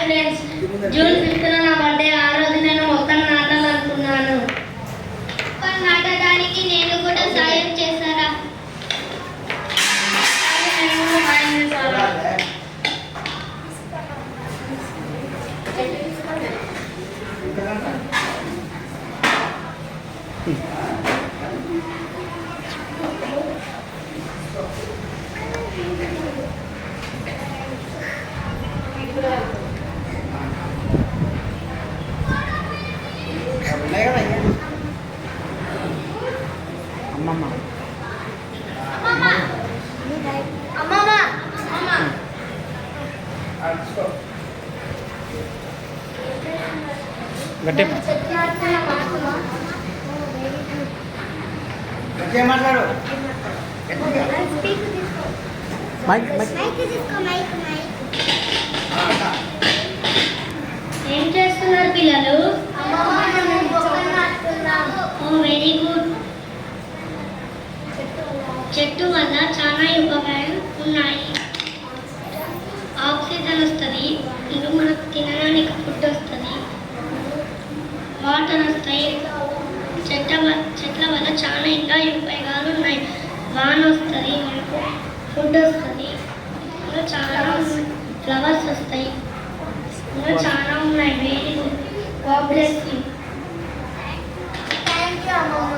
Friends, June 5th నా birthday. ఆ రోజు నేను మొక్కను నాటాలనుకున్నాను. మొక్కను నాటడానికి నేను కూడా సాయం చేశారా? నేను కూడా సాయం చేశారా? అమ్మమ్మ అమ్మమ్మ గట్టి మాట్లాడు మైక్ ఏం చేస్తున్నారు పిల్లలు? ఓ వెరీ గుడ్. చెట్టు వల్ల చాలా ఉపకారాలు ఉన్నాయి. ఆక్సిజన్ వస్తుంది, ఇంకా మనకు తినడానికి ఫుడ్ వస్తుంది, వాటర్ వస్తాయి. చెట్ల వల్ల చాలా ఇంకా ఉపయోగాలు ఉన్నాయి. వాన వస్తుంది, మనకు ఫుడ్ వస్తుంది, ఇంకా చాలా ఫ్లవర్స్ వస్తాయి, ఇంకా చాలా ఉన్నాయి. Very good. God bless you. Thank you అమ్మమ్మ.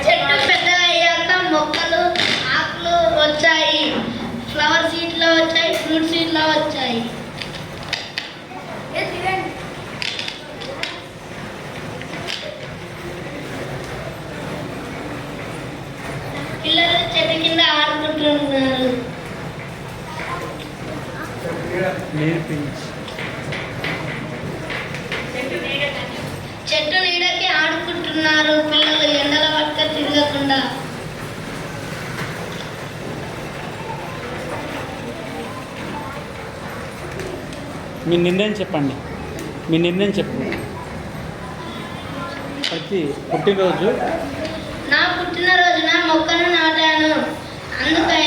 చెట్టు పెద్దగా అయ్యాక మొక్కలు ఆకులు వచ్చాయి, ఫ్లవర్ సీడ్లో వచ్చాయి, ఫ్రూట్ సీడ్లో వచ్చాయి. పిల్లలు చెట్టు కింద ఆడుకుంటున్నారు. చెట్టు నీడకి ఆడుకుంటున్నారు పిల్లలు, ఎండల పక్క తిరగకుండా. మీ నిర్ణయం చెప్పండి. మీ నిర్ణయం చెప్పు. ప్రతి పుట్టినరోజు నా పుట్టినరోజున మొక్కను నాటాను, అందుకే